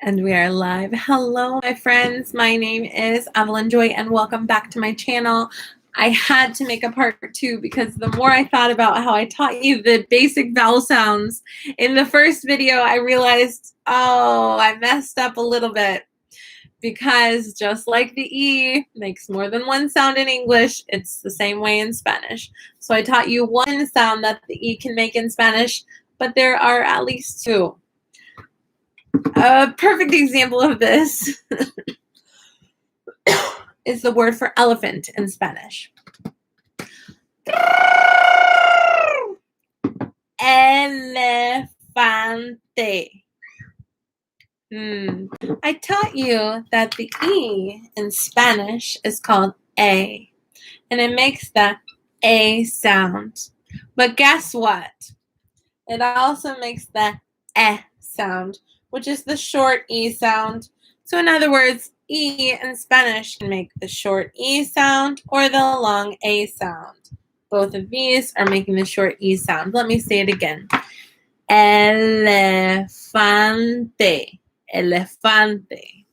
And we are live. Hello, my friends. My name is Evelyn Joy, and welcome back to my channel. I had to make a part 2 because the more I thought about how I taught you the basic vowel sounds in the first video, I realized, oh, I messed up a little bit. Because just like the E makes more than one sound in English, it's the same way in Spanish. So I taught you one sound that the E can make in Spanish, but there are at least 2. A perfect example of this is the word for elephant in Spanish. Elefante. I taught you that the E in Spanish is called A, and it makes the A sound. But guess what? It also makes the E sound, which is the short E sound. So in other words, E in Spanish can make the short E sound or the long A sound. Both of these are making the short E sound. Let me say it again. Elefante. Elefante.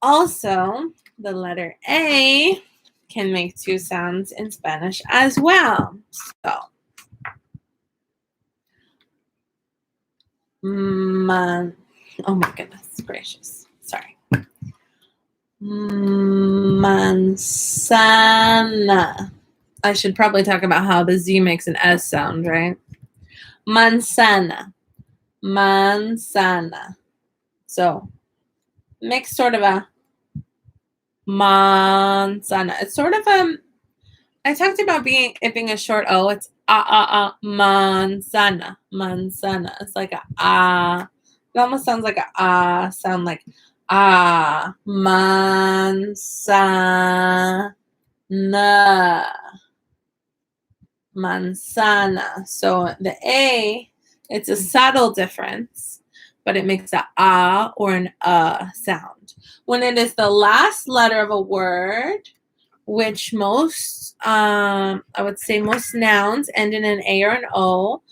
Also, the letter A can make 2 sounds in Spanish as well. So, oh my goodness gracious. Sorry. Manzana. I should probably talk about how the Z makes an S sound, right? Manzana. Manzana. So, makes sort of a manzana. It's sort of I talked about it being a short O. It's manzana. Manzana. It's like a It almost sounds like a sound, like manzana. Manzana. So the A, it's a subtle difference, but it makes a or an sound. When it is the last letter of a word, which most, I would say most nouns end in an A or an O,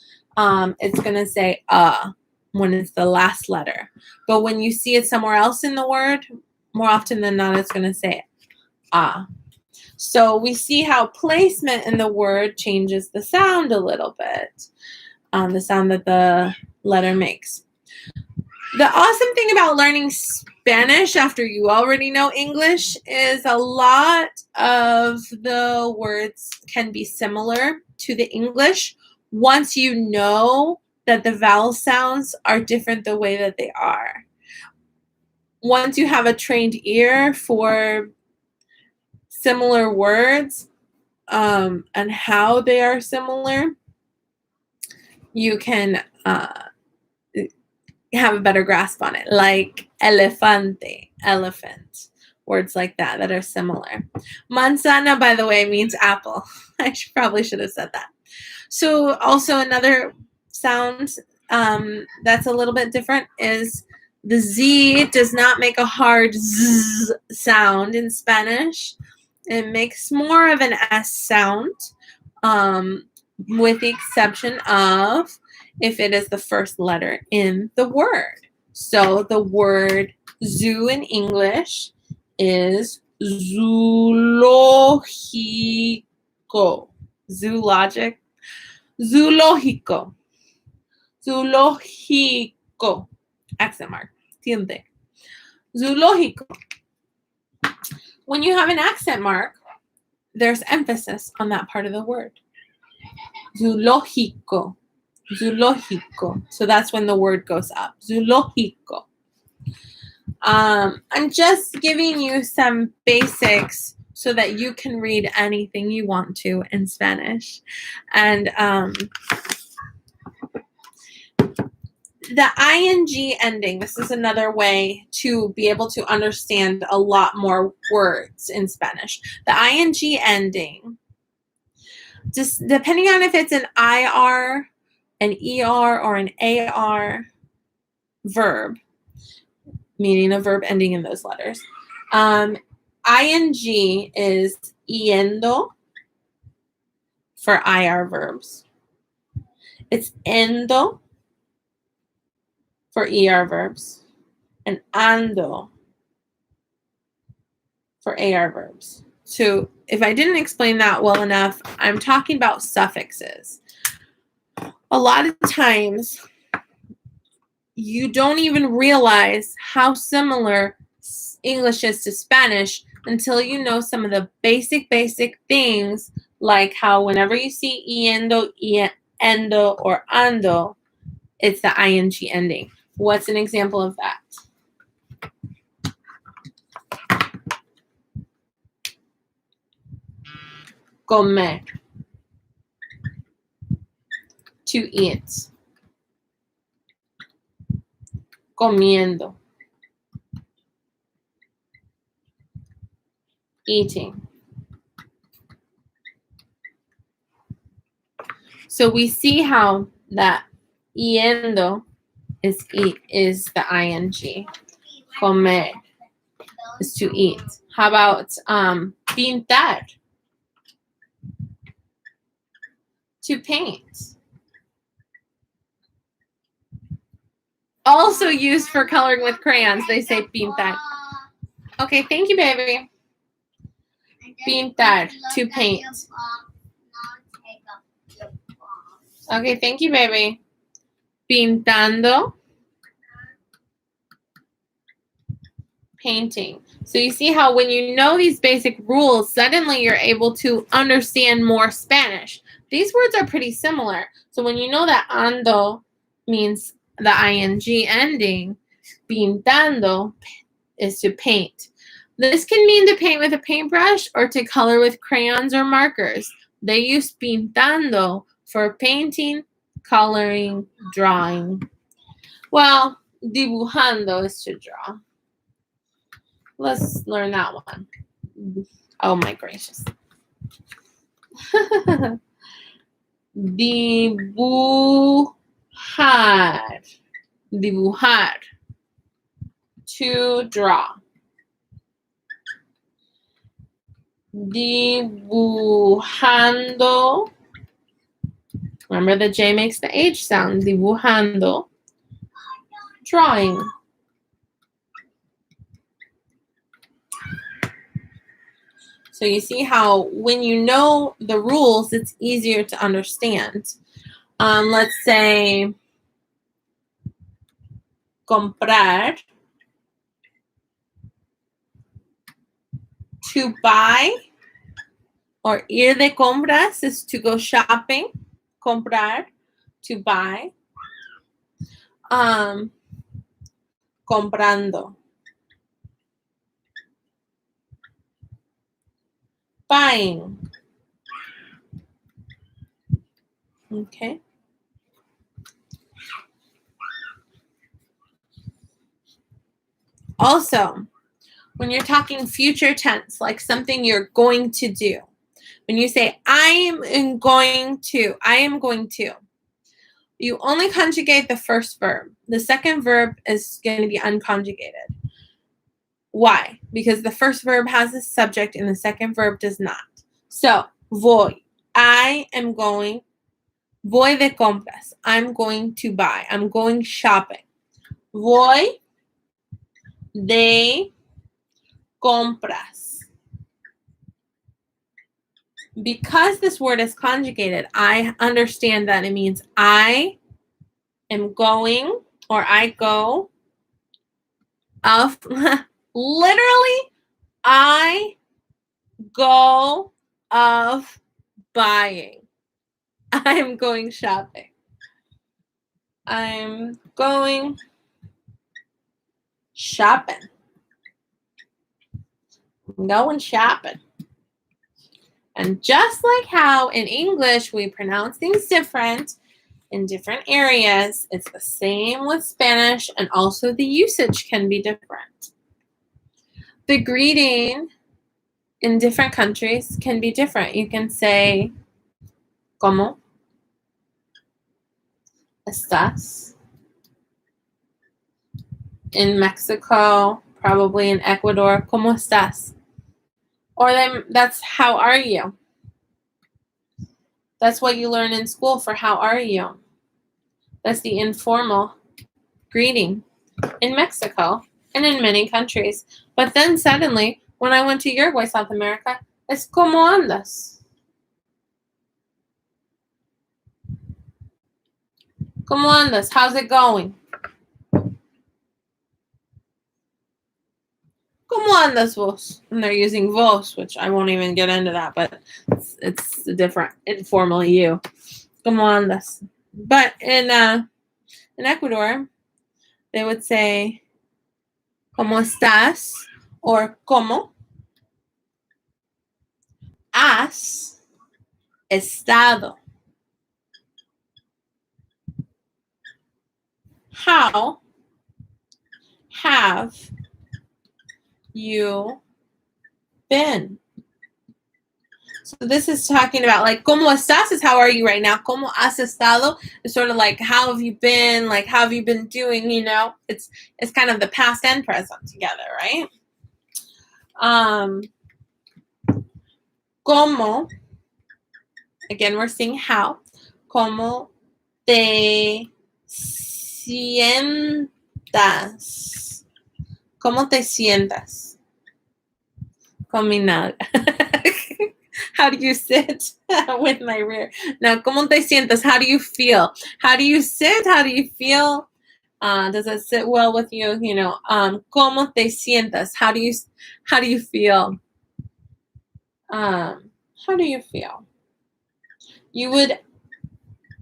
it's going to say when it's the last letter. But when you see it somewhere else in the word, more often than not, it's going to say So we see how placement in the word changes the sound a little bit, the sound that the letter makes. The awesome thing about learning Spanish after you already know English is a lot of the words can be similar to the English once you know that the vowel sounds are different the way that they are. Once you have a trained ear for similar words and how they are similar, you can have a better grasp on it, like elefante, elephant, words like that are similar. Manzana, by the way, means apple. I probably should have said that. So also another sound that's a little bit different is the Z does not make a hard Z sound in Spanish. It makes more of an S sound, with the exception of if it is the first letter in the word. So the word zoo in English is zoológico. Zoologic. Zoológico. Zoológico. Accent mark. Tiende. Zoológico. When you have an accent mark, there's emphasis on that part of the word. Zoológico. Zoológico. So that's when the word goes up. Zoológico. I'm just giving you some basics so that you can read anything you want to in Spanish. And the ing ending, this is another way to be able to understand a lot more words in Spanish. The ing ending, just depending on if it's an IR, an ER, or an AR verb, meaning a verb ending in those letters. Ing is yendo for IR verbs. It's endo for ER verbs. and ando for AR verbs. So if I didn't explain that well enough, I'm talking about suffixes. A lot of times, you don't even realize how similar English is to Spanish until you know some of the basic things, like how whenever you see yendo, endo, or ando, it's the ing ending. What's an example of that? Comer. To eat. Comiendo. Eating. So we see how that yendo is the ing. Comer is to eat. How about pintar? To paint. Also used for coloring with crayons. They say pintar. Okay, thank you, baby. Pintar, to paint. Okay, thank you, baby. Pintando. Painting. So you see how when you know these basic rules, suddenly you're able to understand more Spanish. These words are pretty similar. So when you know that ando means the ing ending, pintando is to paint. This can mean to paint with a paintbrush or to color with crayons or markers. They use pintando for painting, coloring, drawing. Well, dibujando is to draw. Let's learn that one. Oh my gracious. Dibujar. Dibujar. To draw. Dibujando. Remember the J makes the H sound. Dibujando. Drawing. So you see how when you know the rules, it's easier to understand. Let's say comprar. To buy, or ir de compras is to go shopping. Comprar, to buy. Comprando. Buying. Okay. Also, when you're talking future tense, like something you're going to do, when you say, I am going to, you only conjugate the first verb. The second verb is going to be unconjugated. Why? Because the first verb has a subject and the second verb does not. So, voy. I am going. Voy de compras. I'm going to buy. I'm going shopping. Voy de compras. Because this word is conjugated, I understand that it means I am going, or I go of, literally, I go of buying. I'm going shopping. I'm going shopping. I'm going shopping. And just like how in English we pronounce things different in different areas, it's the same with Spanish, and also the usage can be different. The greeting in different countries can be different. You can say, ¿Cómo estás? In Mexico, probably in Ecuador, ¿Cómo estás? Or then that's how are you? That's what you learn in school for how are you. That's the informal greeting in Mexico. and in many countries. But then suddenly, when I went to Uruguay, South America, it's ¿cómo andas? ¿Cómo andas? How's it going? ¿Cómo andas vos? And they're using vos, which I won't even get into that, but it's a different informal you. ¿Cómo andas? But in Ecuador, they would say ¿cómo estás? Or ¿cómo has estado? How have you been? So this is talking about like ¿cómo estás? Is how are you right now? ¿Cómo has estado? It's sort of like how have you been? Like how have you been doing? You know, it's kind of the past and present together, right? ¿Cómo? Again, we're seeing how. ¿Cómo te sientas? ¿Cómo te sientas? Combinado. How do you sit with my rear? Now, ¿cómo te sientas? How do you feel? How do you sit? How do you feel? Does it sit well with you? You know, ¿cómo te sientas? How do you feel? How do you feel? You would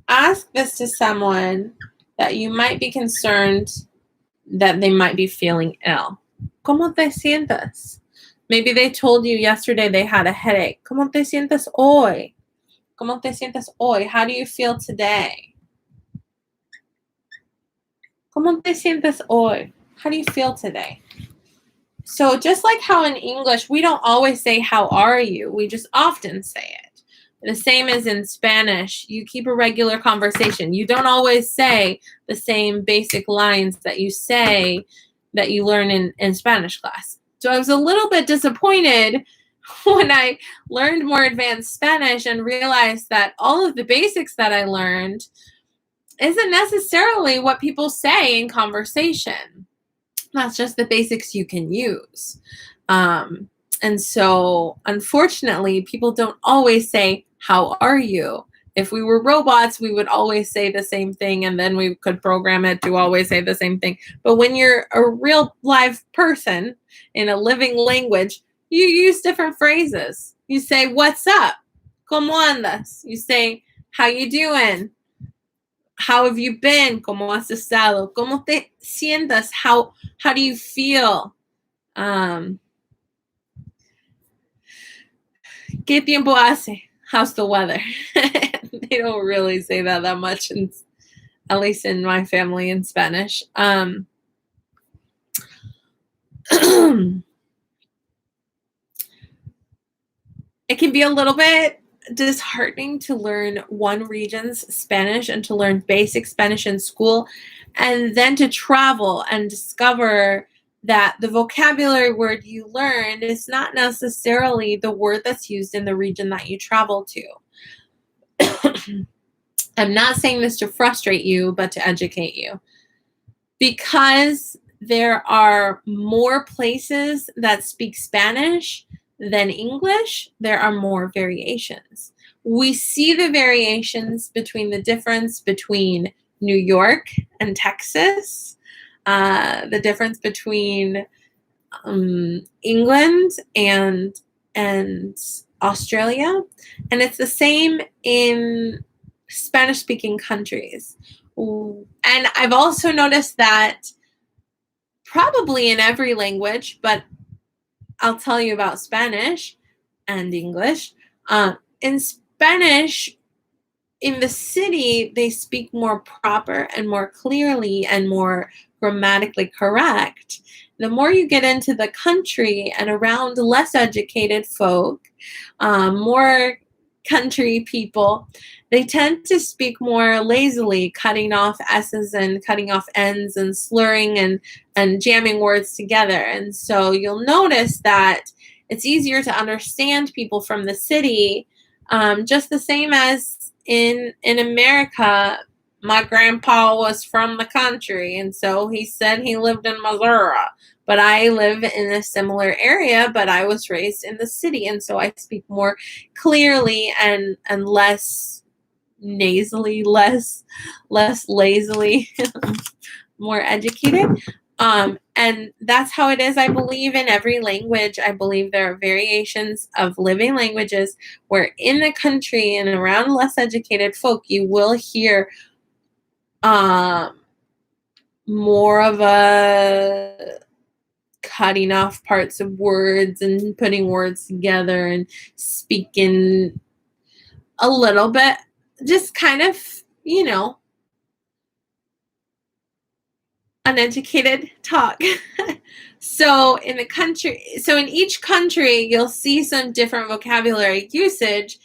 ask this to someone that you might be concerned that they might be feeling ill. ¿Cómo te sientas? Maybe they told you yesterday they had a headache. ¿Cómo te sientes hoy? ¿Cómo te sientes hoy? How do you feel today? ¿Cómo te sientes hoy? How do you feel today? So just like how in English, we don't always say, how are you? We just often say it. The same as in Spanish. You keep a regular conversation. You don't always say the same basic lines that you say that you learn in Spanish class. So I was a little bit disappointed when I learned more advanced Spanish and realized that all of the basics that I learned isn't necessarily what people say in conversation. That's just the basics you can use. And so, unfortunately, people don't always say, how are you? If we were robots, we would always say the same thing, and then we could program it to always say the same thing. But when you're a real live person in a living language, you use different phrases. You say, what's up? ¿Cómo andas? You say, how you doing? How have you been? ¿Cómo has estado? ¿Cómo te sientas? How do you feel? ¿Qué tiempo hace? How's the weather? They don't really say that much, at least in my family in Spanish. It can be a little bit disheartening to learn one region's Spanish and to learn basic Spanish in school, and then to travel and discover that the vocabulary word you learned is not necessarily the word that's used in the region that you travel to. I'm not saying this to frustrate you, but to educate you. Because there are more places that speak Spanish than English, there are more variations. We see the variations between the difference between New York and Texas, the difference between England and Australia, and it's the same in Spanish-speaking countries. And I've also noticed that probably in every language, but I'll tell you about Spanish and English. In Spanish, in the city, they speak more proper and more clearly and more grammatically correct. The more you get into the country and around less educated folk, more country people, they tend to speak more lazily, cutting off S's and cutting off N's and slurring and jamming words together. And so you'll notice that it's easier to understand people from the city, just the same as in America. my grandpa was from the country, and so he said he lived in Missouri. But I live in a similar area, but I was raised in the city, and so I speak more clearly and less nasally, less lazily, more educated. And that's how it is, I believe, in every language. I believe there are variations of living languages where in the country and around less educated folk, you will hear more of a cutting off parts of words and putting words together and speaking a little bit, just kind of, uneducated talk. So in each country, you'll see some different vocabulary usage.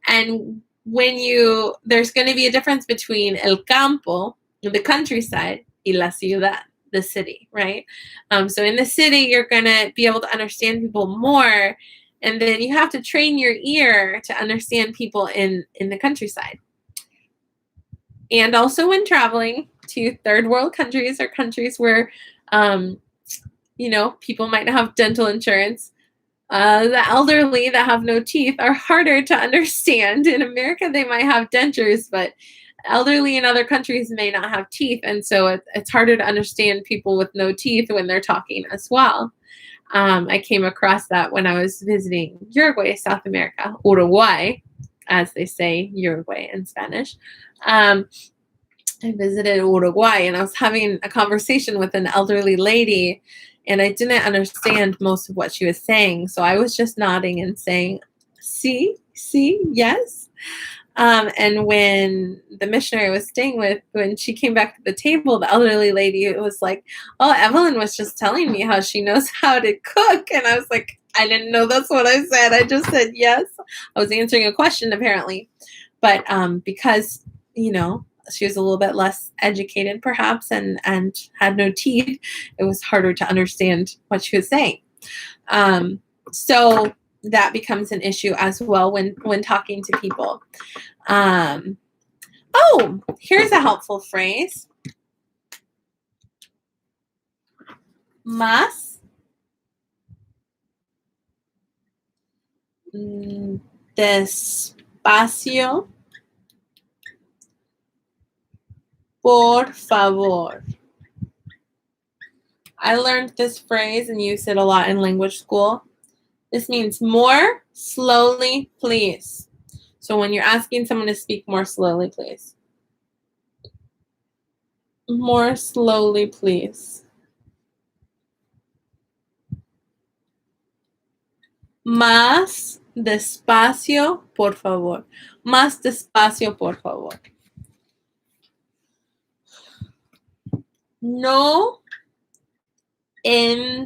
And there's going to be a difference between el campo, the countryside, y la ciudad, the city, right? So in the city, you're going to be able to understand people more. And then you have to train your ear to understand people in the countryside. And also when traveling to third world countries or countries where, people might not have dental insurance, the elderly that have no teeth are harder to understand. In America, they might have dentures, but elderly in other countries may not have teeth. And so it's harder to understand people with no teeth when they're talking as well. I came across that when I was visiting Uruguay, South America, Uruguay, as they say Uruguay in Spanish. I visited Uruguay, and I was having a conversation with an elderly lady, and I didn't understand most of what she was saying. So I was just nodding and saying, sí, yes. And when the missionary I was staying with, when she came back to the table, the elderly lady was like, oh, Evelyn was just telling me how she knows how to cook. And I was like, I didn't know that's what I said. I just said yes. I was answering a question, apparently. But because, she was a little bit less educated, perhaps, and had no teeth, it was harder to understand what she was saying. So that becomes an issue as well when talking to people. Here's a helpful phrase. Más despacio, por favor. I learned this phrase and use it a lot in language school. This means more slowly, please. So when you're asking someone to speak more slowly, please. More slowly, please. Más despacio, por favor. Más despacio, por favor. No entiendo.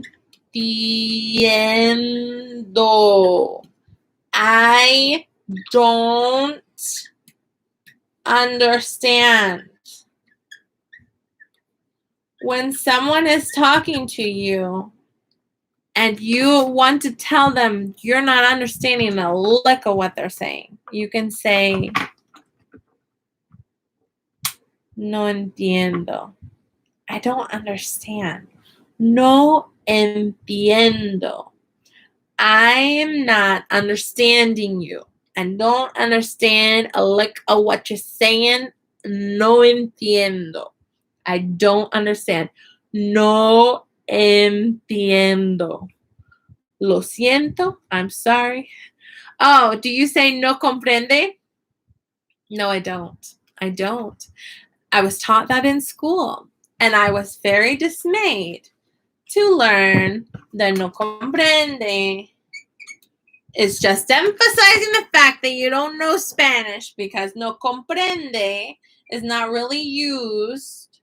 I don't understand. When someone is talking to you and you want to tell them you're not understanding a lick of what they're saying, you can say, no entiendo. I don't understand. No entiendo. I am not understanding you. I don't understand a lick of what you're saying. No entiendo. I don't understand. No entiendo. Lo siento. I'm sorry. Oh, do you say no comprende? No, I don't. I was taught that in school, and I was very dismayed to learn that no comprende is just emphasizing the fact that you don't know Spanish, because no comprende is not really used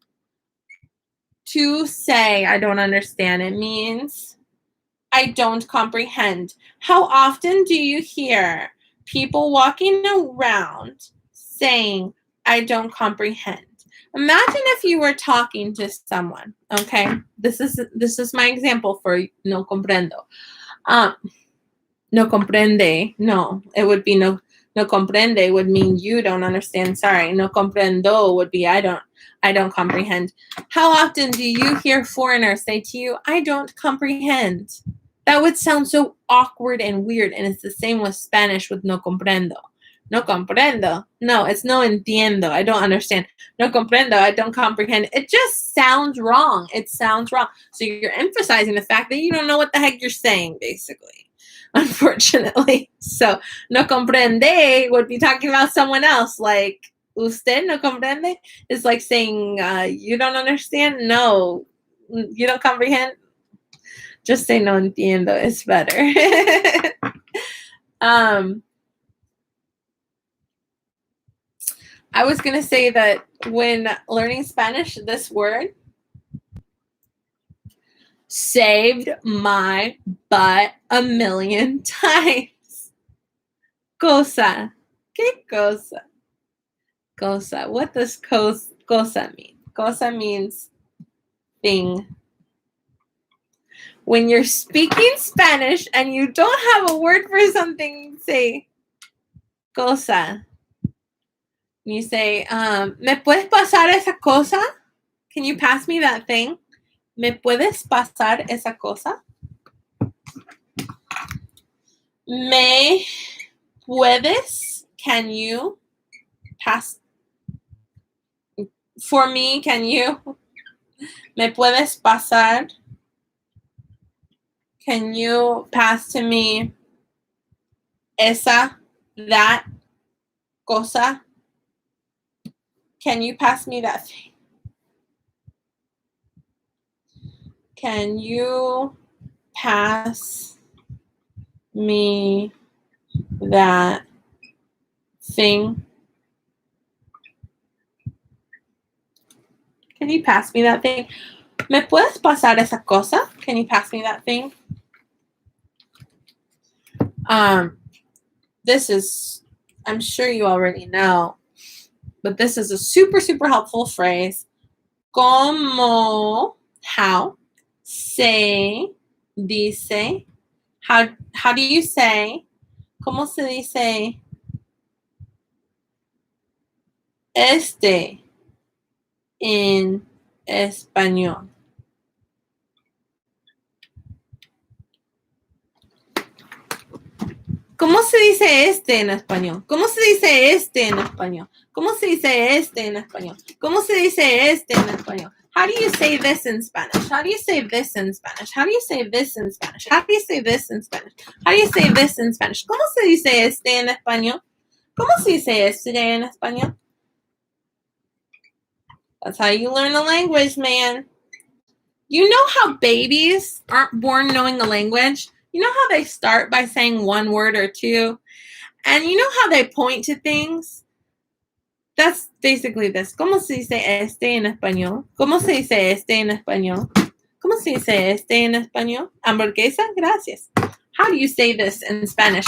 to say I don't understand. It means I don't comprehend. How often do you hear people walking around saying I don't comprehend? Imagine if you were talking to someone, okay? This is my example for no comprendo. No comprende. No, it would be no No comprende would mean you don't understand. Sorry. No comprendo would be I don't comprehend. How often do you hear foreigners say to you, I don't comprehend? That would sound so awkward and weird, and it's the same with Spanish with no comprendo. No comprendo. No, it's no entiendo. I don't understand. No comprendo. I don't comprehend. It just sounds wrong. It sounds wrong. So you're emphasizing the fact that you don't know what the heck you're saying, basically. Unfortunately. So no comprende would be talking about someone else. Like, usted no comprende is like saying, you don't understand? No. You don't comprehend? Just say no entiendo. It's better. I was going to say that when learning Spanish, this word saved my butt a million times. Cosa. ¿Qué cosa? Cosa. What does cosa mean? Cosa means thing. When you're speaking Spanish and you don't have a word for something, say cosa. You say, ¿me puedes pasar esa cosa? Can you pass me that thing? ¿Me puedes pasar esa cosa? ¿Me puedes? Can you pass? For me, can you? ¿Me puedes pasar? Can you pass to me esa, that, cosa? Can you pass me that thing? Can you pass me that thing? Can you pass me that thing? ¿Me puedes pasar esa cosa? Can you pass me that thing? This is, I'm sure you already know, but this is a super, super helpful phrase. ¿Cómo? How? Se dice. How do you say? ¿Cómo se dice? Este en español. ¿Cómo se dice este en español? ¿Cómo se dice este en español? ¿Cómo se dice este en español? ¿Cómo se dice este en español? How do you say this in Spanish? How do you say this in Spanish? How do you say this in Spanish? How do you say this in Spanish? How do you say this in Spanish? ¿Cómo se dice este en español? ¿Cómo se dice este en español? That's how you learn the language, man. You know how babies aren't born knowing the language? You know how they start by saying one word or two? And you know how they point to things? That's basically this. ¿Cómo se dice este en español? ¿Cómo se dice este en español? ¿Cómo se dice este en español? Hamburguesa, gracias. How do you say this in Spanish?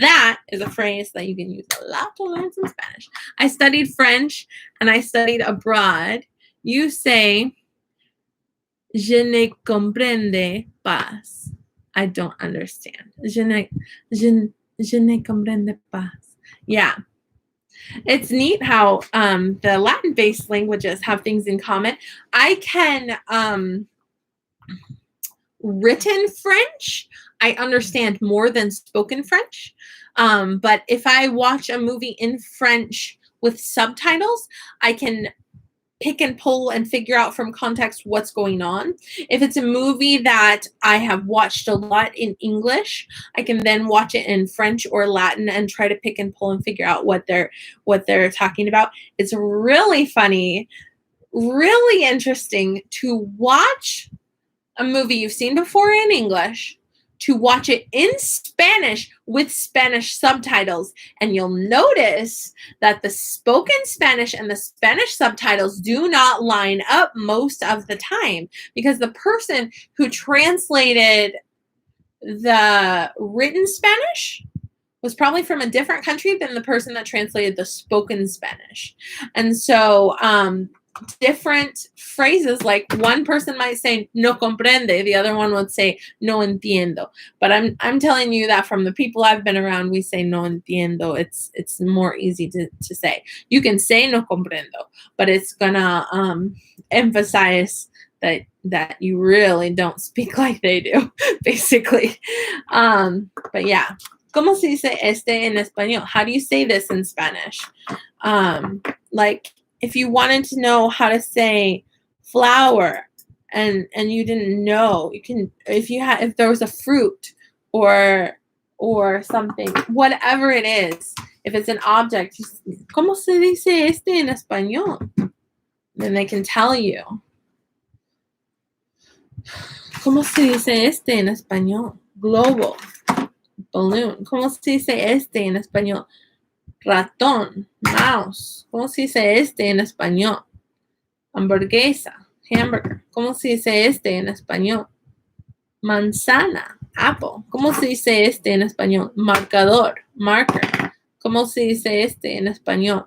That is a phrase that you can use a lot to learn some Spanish. I studied French and I studied abroad. You say, je ne comprende pas. I don't understand. Je ne comprende pas. Yeah. It's neat how the Latin-based languages have things in common. I can written French, I understand more than spoken French. But if I watch a movie in French with subtitles, I can pick and pull and figure out from context what's going on. If it's a movie that I have watched a lot in English, I can then watch it in French or Latin and try to pick and pull and figure out what they're talking about. It's really funny, really interesting to watch a movie you've seen before in English, to watch it in Spanish with Spanish subtitles. And you'll notice that the spoken Spanish and the Spanish subtitles do not line up most of the time, because the person who translated the written Spanish was probably from a different country than the person that translated the spoken Spanish. And so different phrases. Like one person might say no comprende, the other one would say no entiendo. But I'm telling you that from the people I've been around, we say no entiendo. It's more easy to say. You can say no comprendo, but it's gonna emphasize that you really don't speak like they do, basically. But yeah. ¿Cómo se dice este en español? How do you say this in Spanish? Like if you wanted to know how to say flower and you didn't know, you can, if there was a fruit or something, whatever it is, if it's an object, ¿cómo se dice este en español? Then they can tell you. ¿Cómo se dice este en español? Globo, balloon. ¿Cómo se dice este en español? Ratón, mouse. ¿Cómo se dice este en español? Hamburguesa, hamburger. ¿Cómo se dice este en español? Manzana, apple. ¿Cómo se dice este en español? Marcador, marker. ¿Cómo se dice este en español?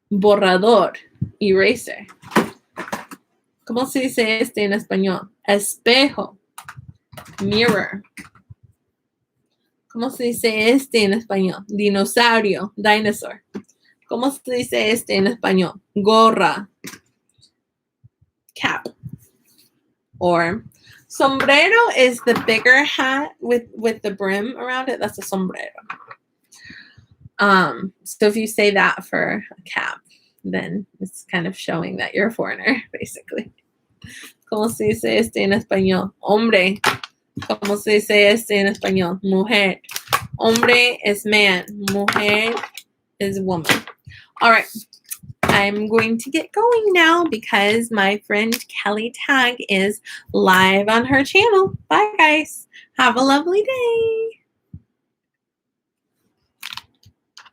Borrador, eraser. ¿Cómo se dice este en español? Espejo, mirror. ¿Cómo se dice este en español? Dinosaurio, dinosaur. ¿Cómo se dice este en español? Gorra, cap. Or sombrero is the bigger hat with the brim around it. That's a sombrero. So if you say that for a cap, then it's kind of showing that you're a foreigner, basically. ¿Cómo se dice este en español? Hombre. ¿Cómo se dice este en español? Mujer. Hombre is man. Mujer is woman. All right. I'm going to get going now because my friend Kelly Tag is live on her channel. Bye, guys. Have a lovely day.